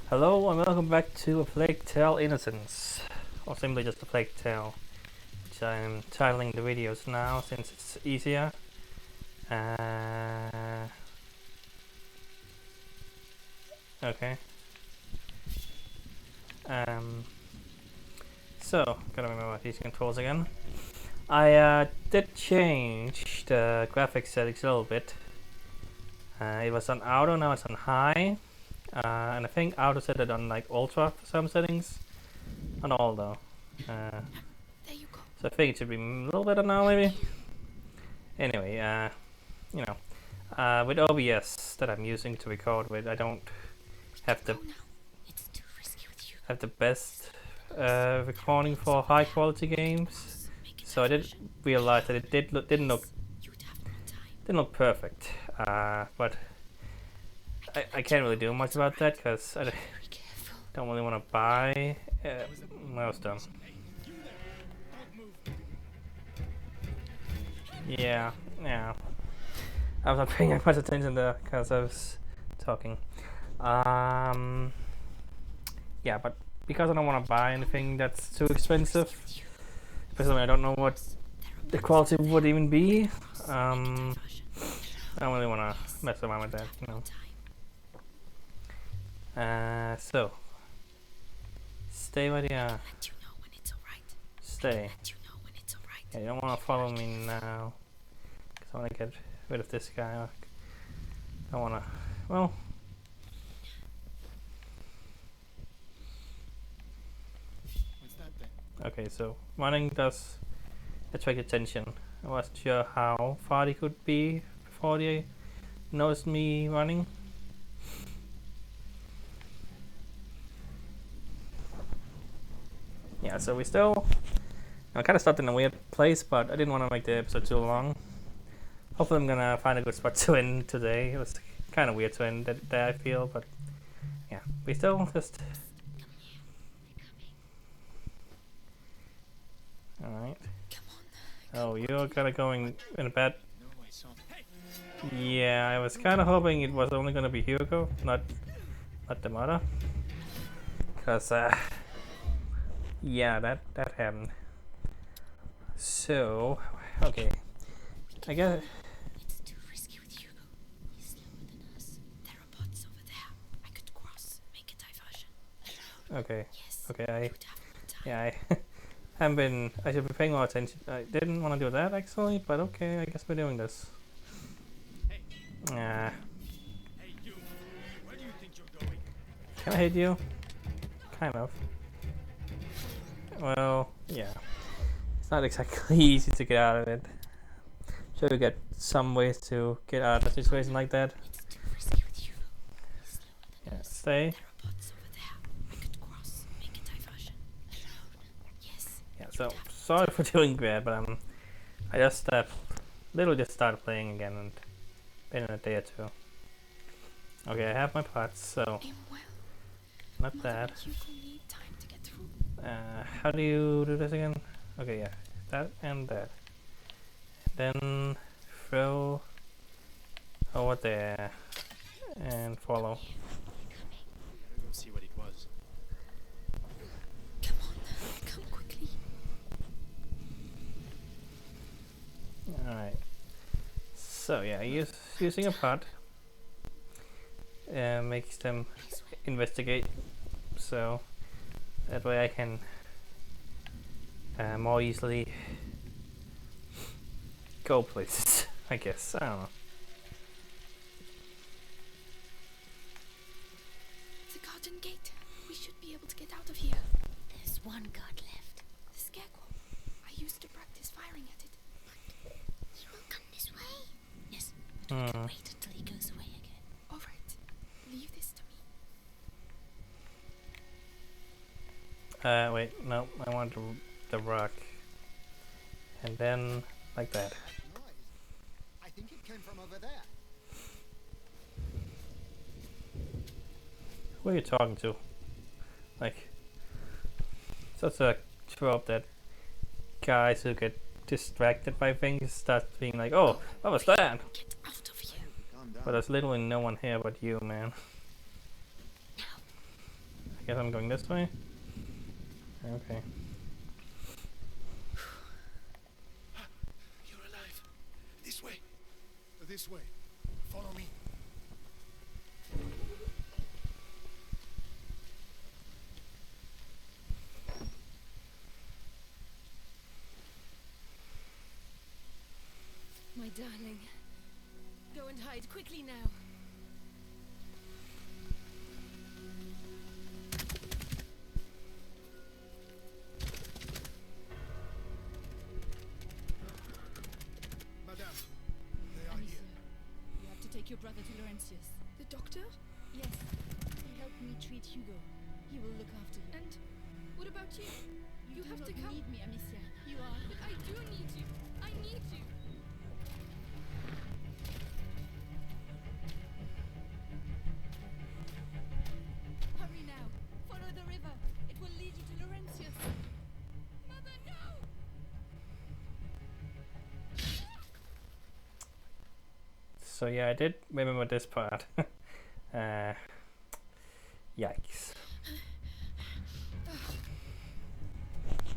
Hello and welcome back to A Plague Tale Innocence, or simply just A Plague Tale, which I'm titling the videos now since it's easier. Okay. So, gotta remember these controls again. I did change the graphics settings a little bit. It was on auto, now it's on high. And I think auto set it on like ultra for some settings. Not all though. There you go. So I think it should be a little better now maybe. Anyway, you know, with OBS that I'm using to record with, I don't have the best recording for high quality games. So I did realize that it didn't look perfect. But I can't really do much about that because I don't really want to buy. I was done. Yeah. I was not paying much attention there because I was talking. Yeah, but because I don't want to buy anything that's too expensive, especially when I don't know what the quality would even be, I don't really want to mess around with that, you know. So, stay where you are. Stay. Yeah, you don't want to follow me now, because I want to get rid of this guy. I want to, well... Okay, so running does attract attention. I wasn't sure how far they could be before they noticed me running. Yeah, so we still... I kind of stopped in a weird place, but I didn't want to make the episode too long. Hopefully I'm gonna find a good spot to end today. It was kind of weird to end there, I feel, but yeah, we still just... Alright. Oh, you're kind of going in a bad... Yeah, I was kind of hoping it was only gonna be Hugo, not the mother. Because, yeah, that happened. So, okay. I guess... It's too risky with Hugo. He's slower than us. There are bots over there. I could cross, make a diversion. Okay. Yes. Okay, I haven't been... I should be paying more attention. I didn't want to do that actually, but okay, I guess we're doing this. Hey, you. Where do you think you're going? Can I hit you? Kind of. Well, yeah. It's not exactly easy to get out of it. Sure, we get some ways to get out of a situation like that. Yeah, stay. Yeah, so sorry for doing that, but I just literally just started playing again and been in a day or two. Okay, I have my pots, so not that. How do you do this again? Okay, yeah, that and that. Then throw over there and follow. Go see what it was. Come on, come quickly. Alright. So yeah, using a pot makes them investigate. So that way I can more easily go places, I guess. I don't know. The garden gate. We should be able to get out of here. There's one guard left. The scarecrow. I used to practice firing at it. But he will come this way. Yes, but we can wait until he goes away again. Alright. Leave this to me. Wait, no, I want the rock. And then like that. I think it came from over there. Who are you talking to? Like, such a trope that guys who get distracted by things start being like, oh, what was that? Get out of here. But there's literally no one here but you, man. Now. guess I'm going this way. Okay. You're alive. This way. This way. Follow me. My darling. Go and hide quickly now. Madame, they are here. You have to take your brother to Laurentius. The doctor? Yes, he helped me treat Hugo. He will look after you. And what about you? You do have not to come. need me, Amicia. You are. But I do need you. I need you. Hurry now. Follow the river. It will lead you to Laurentius. Mother, no! So yeah, I did remember this part. Yikes.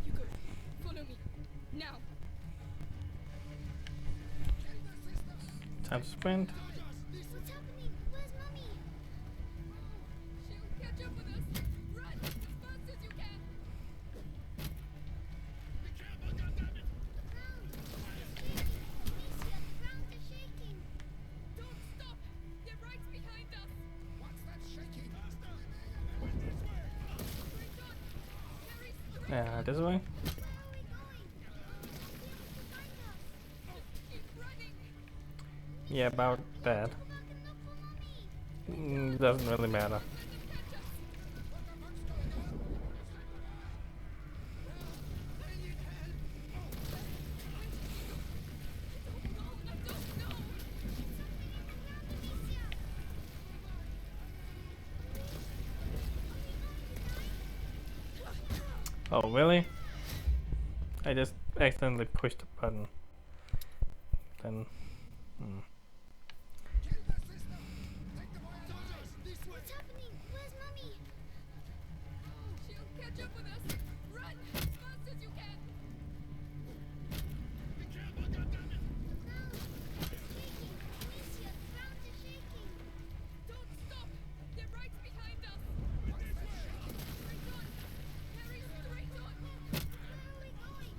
Hugo, follow me. Now. Time to sprint. What's happening? Where's Mommy? She'll catch up with us. Run as fast as you can. Be careful, goddammit! The ground is shaking. Don't stop. They're right behind us. What's that shaking? Straight on. Harry, straight. This way. Where are we going? Behind us. Keep running. Yeah, about that. Go back and look for Mommy. Doesn't really matter. Let them catch us. I don't know. Oh, really? I just accidentally pushed the button. Then. Kill the system! Take the boy out! This way! What's happening? Where's Mommy? She'll catch up with us. Run as fast as you can. Be careful, goddammit! The ground is shaking. Amicia, the ground is shaking. Don't stop. They're right behind us. Straight on. Harry, straight on. Where are we going?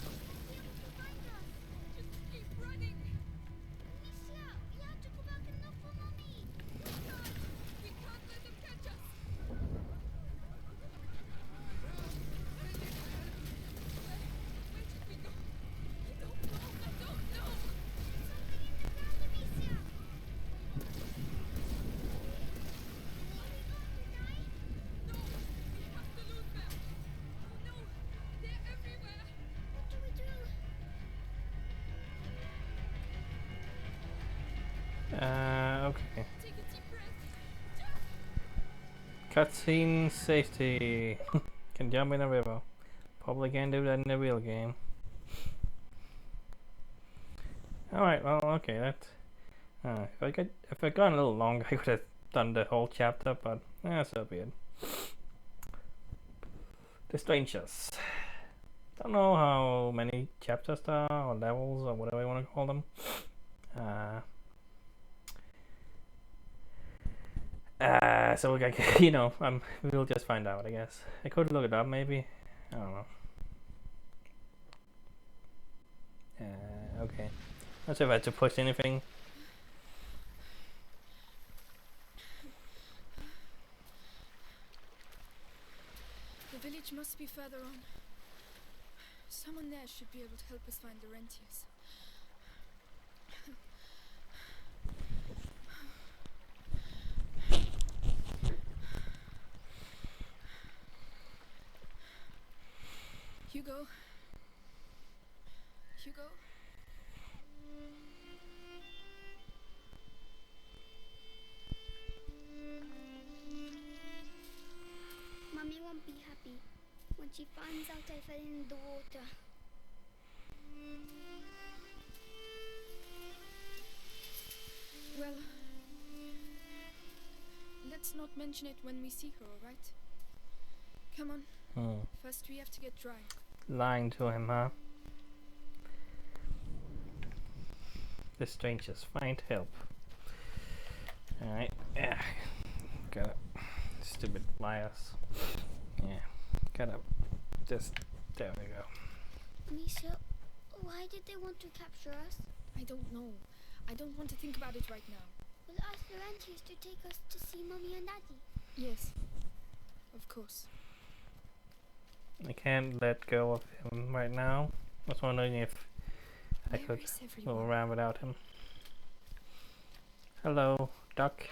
They'll be able to find us. Just keep running. Amicia, we have to go back and look for Mommy. We can't. We can't let them catch us. Where should we go? I don't know. I don't know. Something in the ground, Amicia. Are we going to die? No, we have to lose them. Oh no, they're everywhere. What do we do? Okay. Take a deep breath. Cutscene safety. Can jump in a river. Probably can't do that in the real game. Alright, well, okay, that. If I'd gone a little longer, I could have done the whole chapter, but so be it. The Strangers. Don't know how many chapters there are, or levels, or whatever you want to call them. So we got, we'll just find out, I guess. I could look it up, maybe. I don't know. Okay. Not sure if I had to push anything. The village must be further on. Someone there should be able to help us find Laurentius. Hugo? Hugo? Mummy won't be happy when she finds out I fell in the water. Well, let's not mention it when we see her, alright? Come on. Hmm. First we have to get dry. Lying to him, huh? The strangers find help. Alright, yeah. Gotta. Stupid liars. Yeah. Gotta. Just. There we go. Misha, why did they want to capture us? I don't know. I don't want to think about it right now. We'll ask the ranchers to take us to see Mommy and Daddy. Yes. Of course. I can't let go of him right now. I was wondering if I Where could is go everyone? around without him. Hello, duck.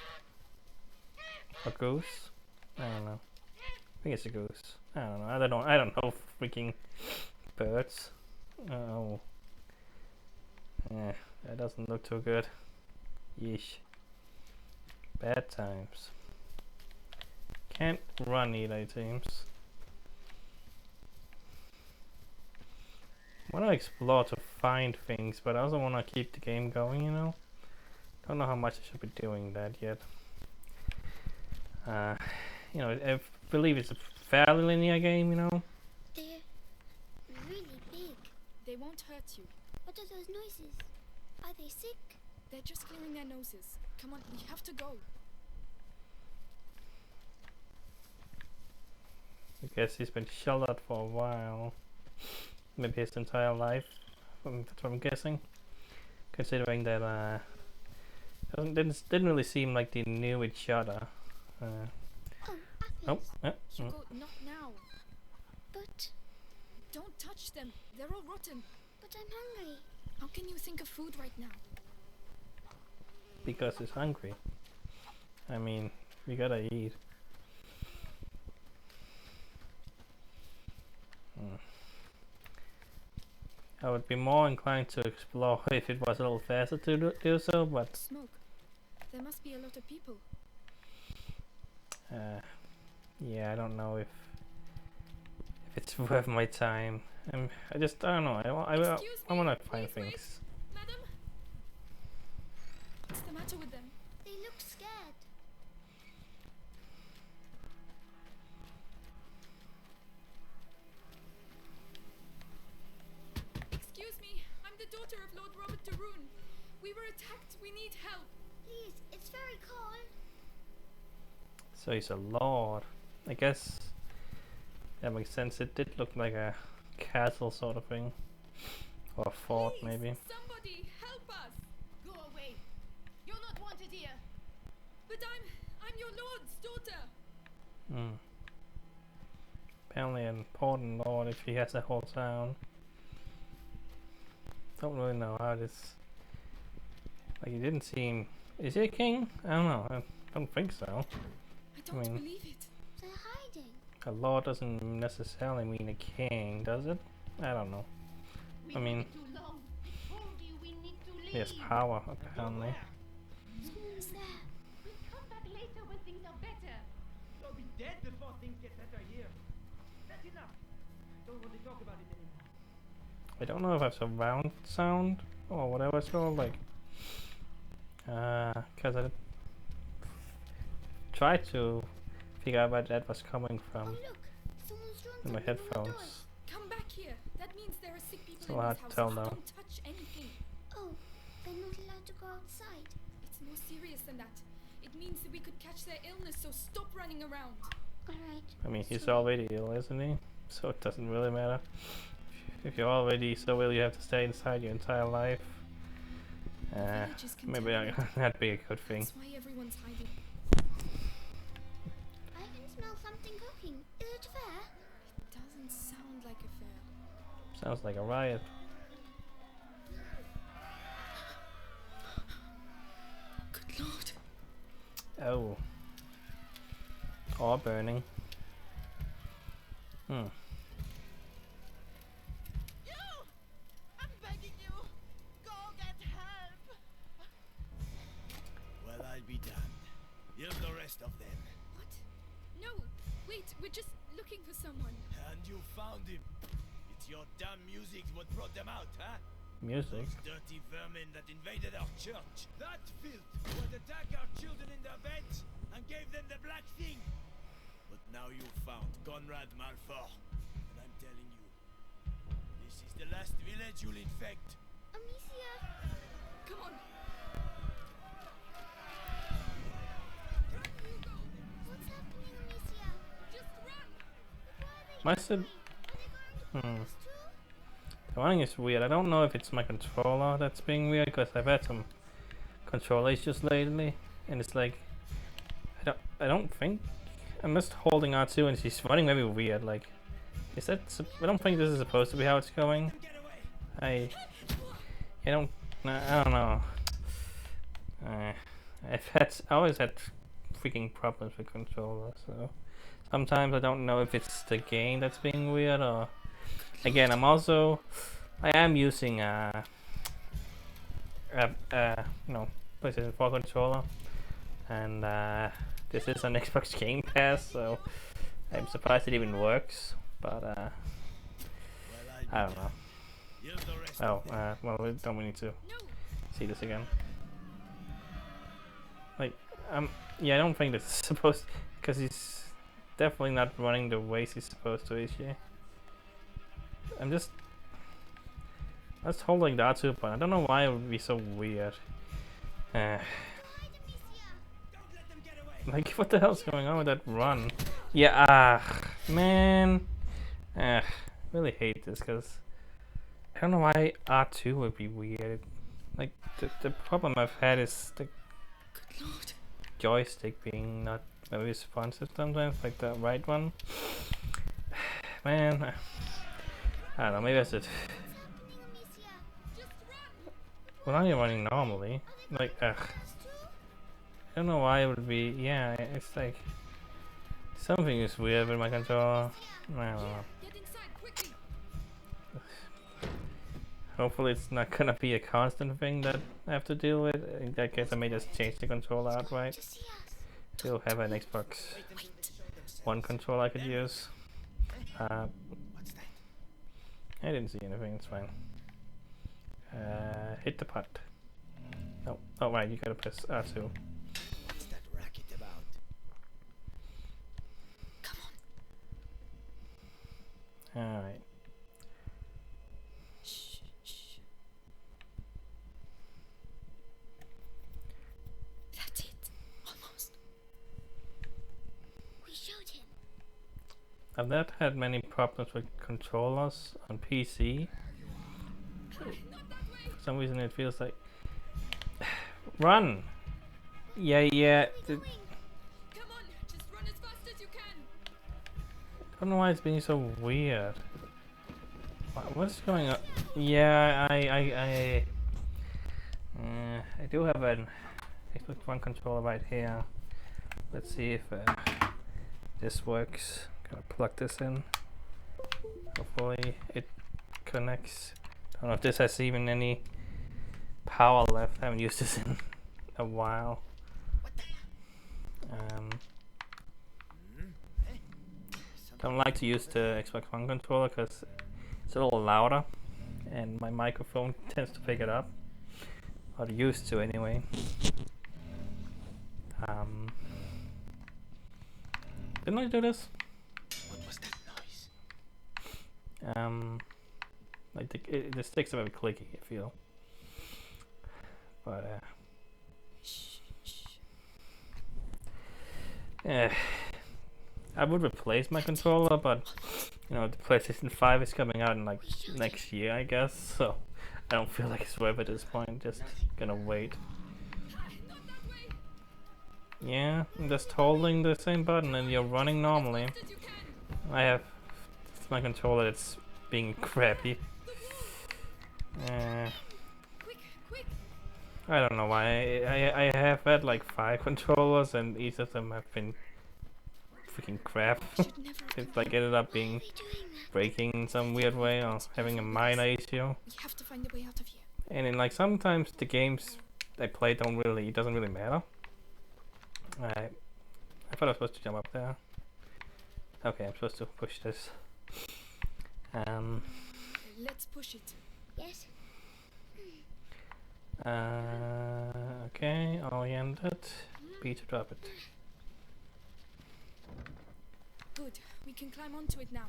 A goose? I don't know. I think it's a goose. I don't know. I don't know freaking birds. Oh. Yeah, that doesn't look too good. Yeesh. Bad times. Can't run either, it seems. I want to explore to find things, but I also want to keep the game going, you know? Don't know how much I should be doing that yet. You know, I believe it's a fairly linear game, you know? They're really big. They won't hurt you. What are those noises? Are they sick? They're just clearing their noses. Come on, we have to go. I guess he's been sheltered for a while. Maybe his entire life. That's what I'm guessing. Considering that didn't really seem like they knew each other. Oh, apples. Hugo, not now. But Don't touch them. They're all rotten. I'm hungry. How can you think of food right now? Because he's hungry. I mean, we gotta eat. I would be more inclined to explore if it was a little faster to do so, but Smoke. There must be a lot of people. yeah, I don't know if it's worth my time. I don't know. I want to find Please wait. things. Madam? What's the matter with them? They look scared. Excuse me. I'm the daughter of Lord Robert de Rune. We were attacked. We need help. Please, it's very cold. So he's a lord. I guess that makes sense. It did look like a castle sort of thing, or a fort Please, maybe. Somebody help us. Go away. You're not wanted here. But I'm your lord's daughter. Hmm. Apparently an important lord if he has a whole town. Don't really know how this. Like he didn't seem. Is he a king? I don't know. I don't think so. I don't mean- believe it. They're hiding. A lord doesn't necessarily mean a king, does it? I don't know. We I mean- waited too long. I told you we need to leave. He has power apparently. Someone's there. We'll come back later when things are better. You'll be dead before things get better here. That's enough. Don't want to talk about it anymore. I don't know if I have surround sound or whatever it's called, like, cause I tried to figure out where that was coming Oh from look, someone's drawn in my something on the headphones. doors. Come back here. That means there are sick people So in hard this to house. tell now. Don't touch anything. Oh, they're not allowed to go outside. It's more serious than that. It means that we could catch their illness, so stop running around. Alright. I mean, he's already ill, isn't he? So it doesn't really matter. If you're already so ill, you have to stay inside your entire life. village is Maybe contaminated. that'd be a good thing. That's why everyone's hiding. I can smell something cooking. Is it fair? It doesn't sound like a fair. Sounds like a riot. Good lord. Oh. Or burning. Hmm. You! I'm begging you. Go get help. Well, I'll be damned. Here's the rest of them. What? No. Wait, we're just looking for someone. And you found him. It's your damn music what brought them out, huh? Music. Those dirty vermin that invaded our church. That filth would attack our children in their beds and gave them the black thing. But now you found Conrad Malfort. And I'm telling you, this is the last village you'll infect. Amicia! Come on. What's happening, Amicia? Just run. Why are they My sub. Are they going to Hmm. us too? The running is weird. I don't know if it's my controller that's being weird, because I've had some controller issues lately, and it's like I don't think I'm just holding R2 and she's running very weird. Like, is that? I don't think this is supposed to be how it's going. I don't. I don't know. I always had freaking problems with controller, so sometimes I don't know if it's the game that's being weird, or again I am using PlayStation 4 controller, and this is an Xbox Game Pass, so I'm surprised it even works, but Well, I don't know. Here's the rest. Oh, well, don't we need to see this again? Like, yeah, I don't think this is supposed, because he's definitely not running the way he's supposed to, is he? I'm just holding the R2 button. I don't know why it would be so weird. Like, what the hell's going on with that run? Yeah, man. Really hate this, because I don't know why R2 would be weird. Like, the problem I've had is the Good Lord. joystick being not very responsive sometimes, like the right one. Man, I don't know, maybe I should. Well, now you're running normally. Like, I don't know why it would be. Yeah, it's like something is weird with my controller. I don't know. Get inside quickly. Hopefully, it's not gonna be a constant thing that I have to deal with. In that case, I may just change the controller outright. Still have an Xbox One controller I could use. I didn't see anything. It's fine. Hit the putt. Oh, oh right, you gotta press R2. What's that racket about? Come on. Alright. Shh. Shh. That's it. Almost. We showed him. I've not had many problems with controllers on PC. Not that way. For some reason it feels like... Run! Yeah. Come on. Just run as fast as you can. I don't know why it's being so weird. What's going on? Yeah, I do have an Xbox One controller right here. Let's see if this works. Gonna plug this in. Hopefully it connects. Don't know if this has even any power left. I haven't used this in a while. Don't like to use the Xbox One controller because it's a little louder and my microphone tends to pick it up. Or used to anyway. Didn't I do this? What was that noise? Like the sticks are very clicky, I feel. But Shh. Shh. I would replace my controller, but you know the PlayStation 5 is coming out in like next year, I guess. So I don't feel like it's worth at this point. Just gonna wait. Not that way. Yeah, I'm just holding the same button and you're running normally. Fast as you can. I have my controller that's being crappy. Quick. I don't know why. I have had like 5 controllers and each of them have been freaking crap. Should never have It's like ended up being breaking in some weird way or having a minor issue. We have to find a way out of here. And in like sometimes the games I play it doesn't really matter. I thought I was supposed to jump up there. Okay, I'm supposed to push this. Let's push it. Yes. Okay, oriented. B to drop it. Good. We can climb onto it now.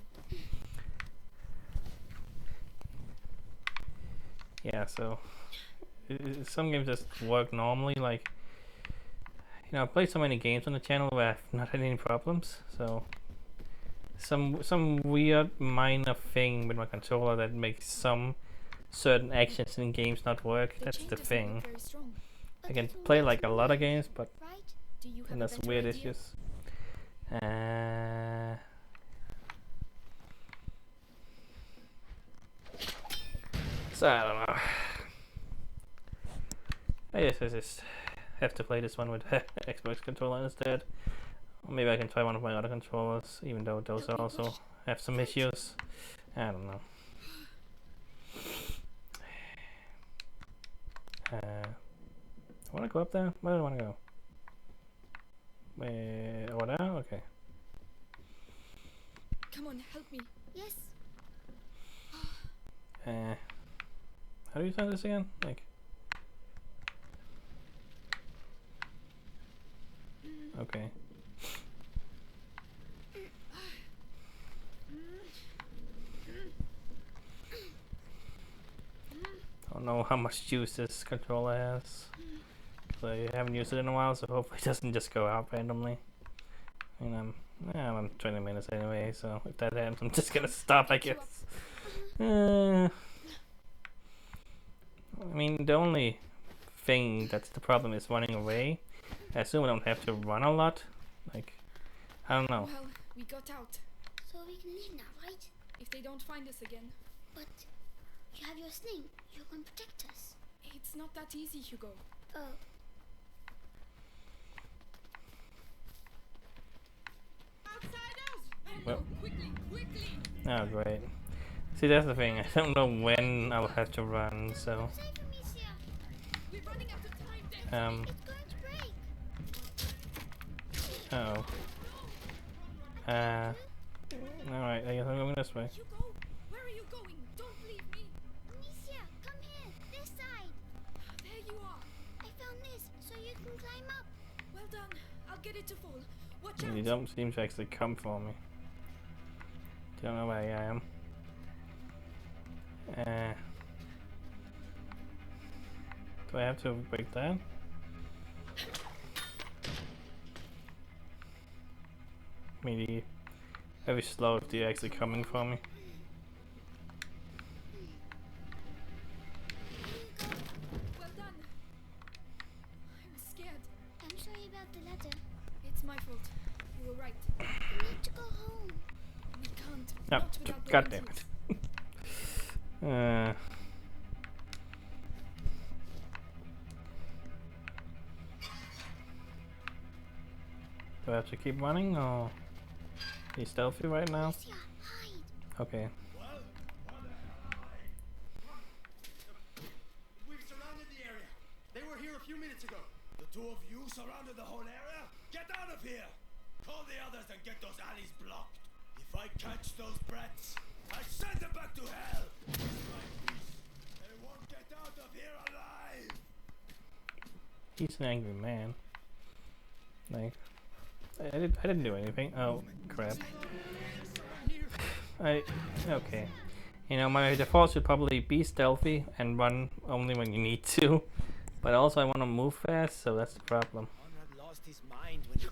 Yeah, so some games just work normally. Like, you know, I've played so many games on the channel where I've not had any problems. So some weird minor thing with my controller that makes some certain actions in games not work. That's chain the doesn't thing. look very strong. I can play like a lot of games, but Right? Do you have and a there's better weird idea? issues. So I don't know. I guess I just have to play this one with Xbox controller instead. Or maybe I can try one of my other controllers, even though those are also have some issues. I don't know. I want to go up there? Where do I want to go? Over there? Okay. Come on, help me. Yes. How do you sign this again? Like. Okay. I don't know how much juice this controller has. So I haven't used it in a while, so hopefully it doesn't just go out randomly. And I'm 20 minutes anyway, so if that happens, I'm just gonna stop, I guess. I mean, the only thing that's the problem is running away. I assume I don't have to run a lot. Like, I don't know. Well, we got out. So we can leave now, right? If they don't find us again. But you have your sling. You can protect us. It's not that easy, Hugo. Oh. Outsiders! Well. Quickly, quickly! Oh, great. See, that's the thing. I don't know when I'll have to run, so. Save me, Sia. We're running out of time, then. It's going to break. Oh. Alright, I guess I'm going this way. Hugo, where are you going? Don't leave me. Amicia, come here. This side. There you are. I found this, so you can climb up. Well done. I'll get it to fall. Watch out. You don't seem to actually come for me. Don't know where I am. Do I have to break that? Maybe very slow if they're actually coming for me. Well done. I was scared. I'm sorry about the ladder. It's my fault. You were right. We need to go home. We can't. No, Not without the God damn lentils. it. Do I have to keep running or be stealthy right now? Amicia, hide. Okay. We've surrounded the area. They were here a few minutes ago. The two of you surrounded the whole area? Get out of here! Call the others and get those alleys blocked. If I catch those brats, I send them back to hell! They won't get out of here alive! He's an angry man. Like, I didn't do anything. Oh, crap. Okay. You know, my default should probably be stealthy and run only when you need to. But also I want to move fast, so that's the problem. Conrad lost his mind when he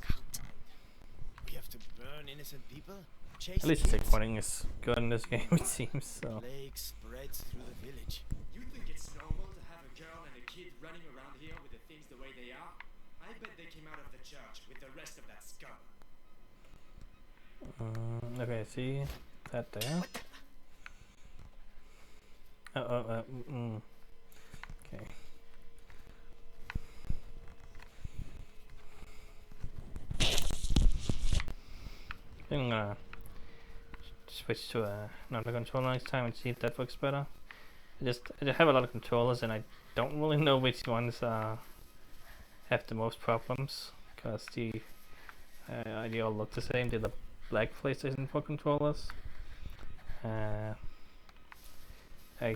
we have to burn innocent people? Chase At least kids? checkpointing is good in this game, it seems, so. Plague spreads through the village. You think it's normal to have a girl and a kid running around here with the things the way they are? I bet they came out of the church with the rest of that scum. Okay, see that there? Okay. I'm gonna switch to another controller next time and see if that works better. I have a lot of controllers and I don't really know which ones have the most problems because they all look the same. They're the black PlayStation 4 controllers. I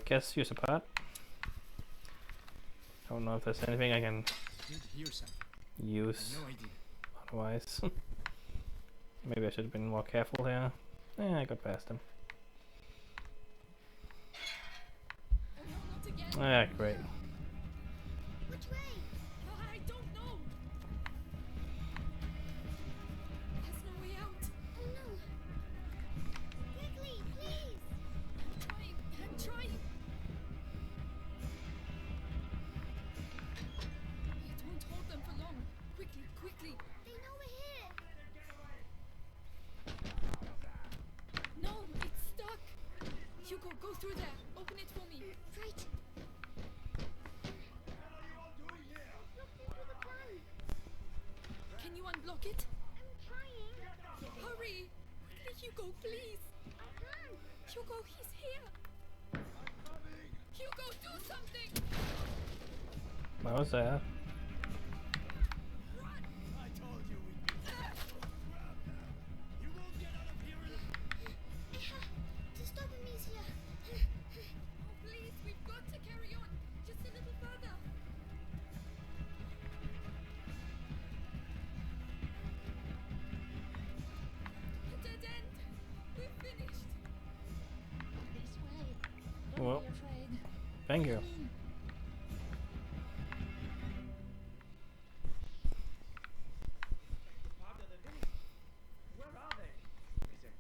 guess use a part. Don't know if there's anything I can Did hear something. use No idea. otherwise. Maybe I should have been more careful here. I got past him. Oh no, not again. Ah, great. Which way? I don't know. There's no way out. Oh no. Quickly, please. I'm trying. It won't hold them for long. Quickly, quickly. They know we're here. No, it's stuck. Hugo, go through there. Open it for me. Right. Look into the plan. Can you unblock it? I'm trying. Hurry! Quickly, Hugo, please. I can't. Hugo, he's here. Hugo, do something. What was that? Run! I told you we'd be grab them. You won't get out of here in I have to stop Amicia. Oh, please, we've got to carry on. Just a little further. Dead end. We're finished. This way. Don't Well. be afraid. Thank you. Come in. Part of the village. Where are they? Listen,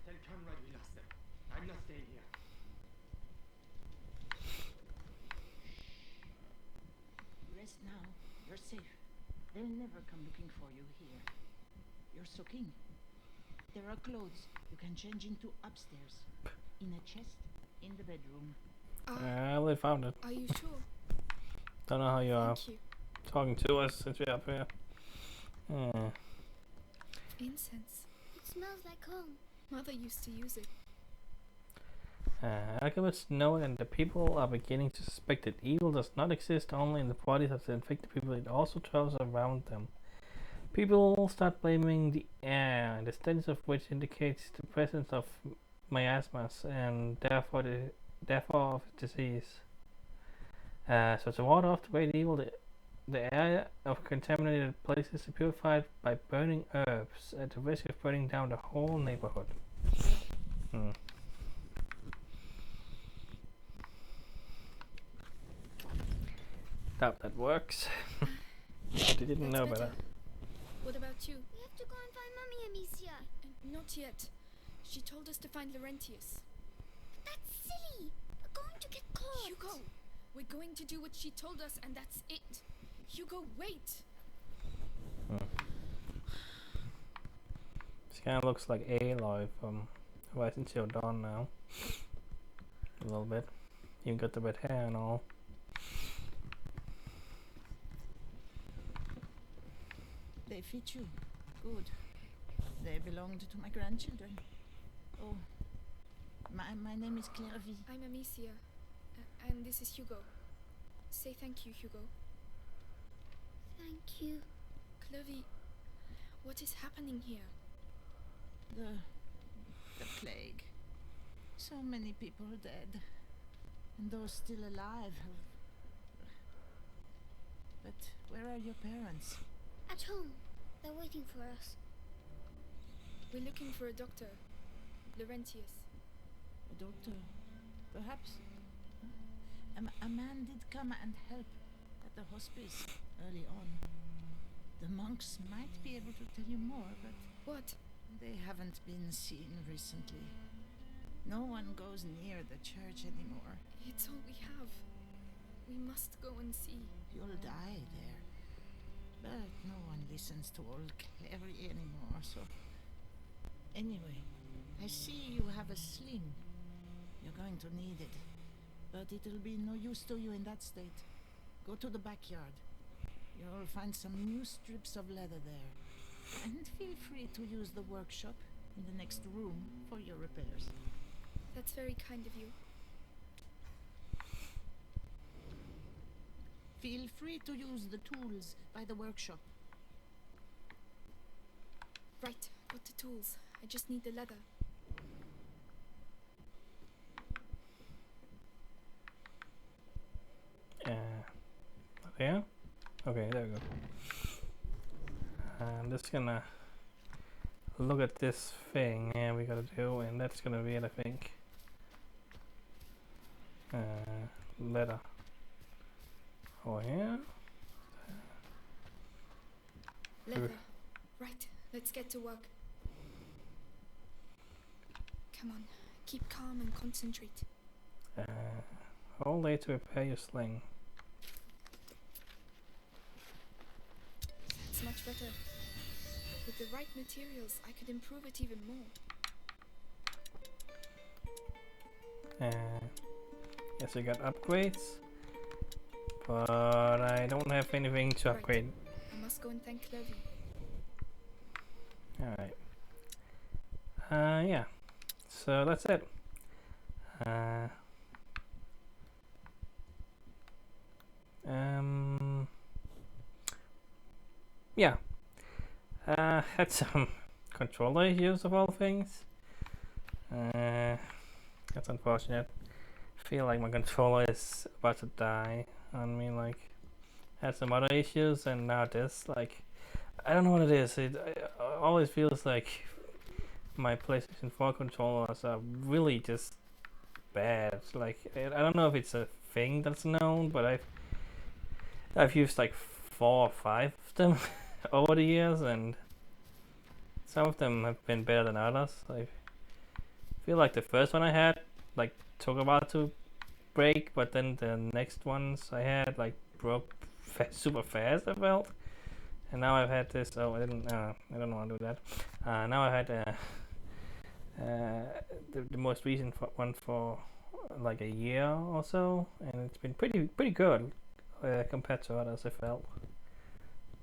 tell Conrad we lost them. I'm not staying here. Rest now. You're safe. They'll never come looking for you here. You're soaking. There are clothes you can change into upstairs. In a chest in the bedroom. They found it. Are you sure? Don't know how you are Thank you. talking to us since we're up here. Incense. It smells like home. Mother used to use it. Alchemists know it, and the people are beginning to suspect that evil does not exist only in the bodies of the infected people, it also travels around them. People start blaming the air, the stench of which indicates the presence of miasmas and therefore of disease. So to ward off the great evil, the air of contaminated places is purified by burning herbs at the risk of burning down the whole neighborhood. Doubt that works. They didn't know about better. that. What about you? We have to go and find Mummy, Amicia. Not yet. She told us to find Laurentius. That's silly. We're going to get caught. Hugo, we're going to do what she told us, and that's it. Hugo, wait. This kind of looks like Aloy from Horizon Zero Dawn now. A little bit. Even got the red hair and all. They fit you. Good. They belonged to my grandchildren. Oh, my name is Clairvy. I'm Amicia, and this is Hugo. Say thank you, Hugo. Thank you. Clovey, what is happening here? The plague. So many people dead, and those still alive have... But where are your parents? At home. They're waiting for us. We're looking for a doctor, Laurentius. A doctor, perhaps? A man did come and help at the hospice early on. The monks might be able to tell you more, but What? they haven't been seen recently. No one goes near the church anymore. It's all we have. We must go and see. You'll die there. But no one listens to old Clary anymore, so... Anyway, I see you have a sling. You're going to need it. But it'll be no use to you in that state. Go to the backyard. You'll find some new strips of leather there. And feel free to use the workshop in the next room for your repairs. That's very kind of you. Feel free to use the tools by the workshop. Right, got the tools. I just need the leather. Yeah? Okay, there we go. I'm just gonna look at this thing we gotta do, and that's gonna be it, I think. Letter. Oh yeah. Leather. Right, let's get to work. Come on, keep calm and concentrate. Whole day to repair your sling. That's much better. With the right materials, I could improve it even more. Yes, I got upgrades, but I don't have anything to Right. upgrade. I must go and thank Clovey. Alright. Yeah. So that's it. Yeah. Had some controller issues of all things. That's unfortunate. Feel like my controller is about to die on me. Like, had some other issues, and now this. Like, I don't know what it is. It always feels like my PlayStation 4 controllers are really just bad. Like, I don't know if it's a thing that's known, but I've used like 4 or 5 of them over the years, and some of them have been better than others. I feel like the first one I had like took a while to break, but then the next ones I had like broke super fast, I felt. And now I've had this. Oh, I don't want to do that. Now I had the most recent one for like a year or so, and it's been pretty good compared to others, I felt.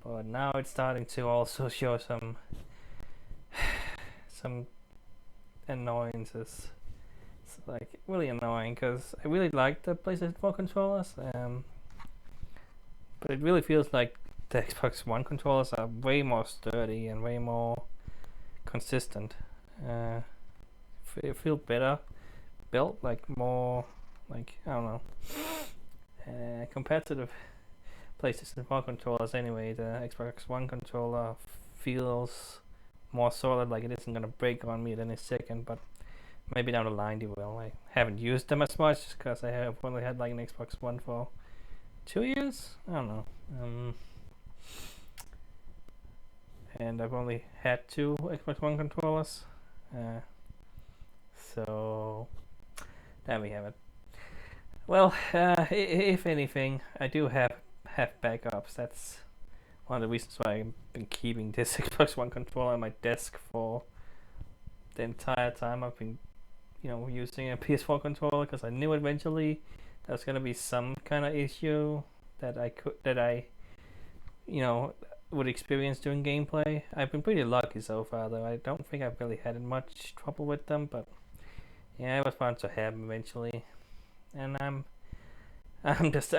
But now it's starting to also show some annoyances. It's like really annoying because I really like the PlayStation 4 controllers, but it really feels like the Xbox One controllers are way more sturdy and way more consistent. Feel better built, like more, like I don't know. Compared to the PlayStation 4 controllers, anyway, the Xbox One controller feels more solid, like it isn't gonna break on me at any second. But maybe down the line they will. I haven't used them as much because I have only had like an Xbox One for 2 years. I don't know. And I've only had 2 Xbox One controllers. So there we have it. Well, if anything, I do have backups. That's one of the reasons why I've been keeping this Xbox One controller on my desk for the entire time I've been, using a PS4 controller, because I knew eventually there's gonna be some kind of issue that I would experience during gameplay. I've been pretty lucky so far, though. I don't think I've really had much trouble with them, but yeah, it was bound to happen eventually, and I've just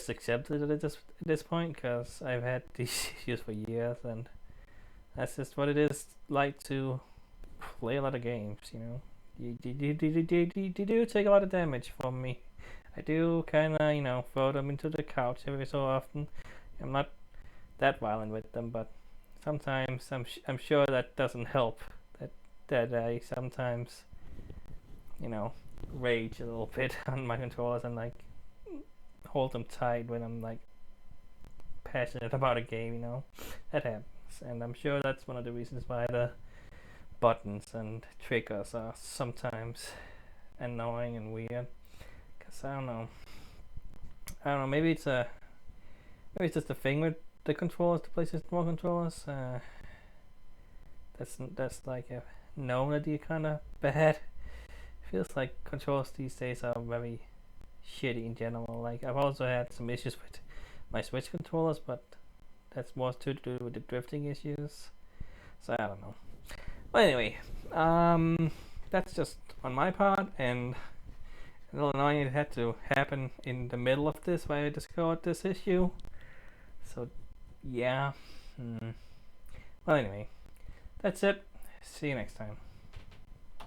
accepted it at this point, because I've had these issues for years, and that's just what it is like to play a lot of games. You do take a lot of damage from me. I do kind of throw them into the couch every so often. I'm not that violent with them, but sometimes I'm sure that doesn't help. That I sometimes rage a little bit on my controllers and like hold them tight when I'm like passionate about a game. That happens, and I'm sure that's one of the reasons why the buttons and triggers are sometimes annoying and weird. Cause I don't know. Maybe it's just a thing with the controllers, the PlayStation 4 controllers. That's like a known that they're kind of bad. Feels like controllers these days are very shitty in general. Like, I've also had some issues with my Switch controllers, but that's more to do with the drifting issues. So I don't know. But anyway, that's just on my part, and a little annoying it had to happen in the middle of this where I discovered this issue. So yeah. Well, anyway, that's it. See you next time.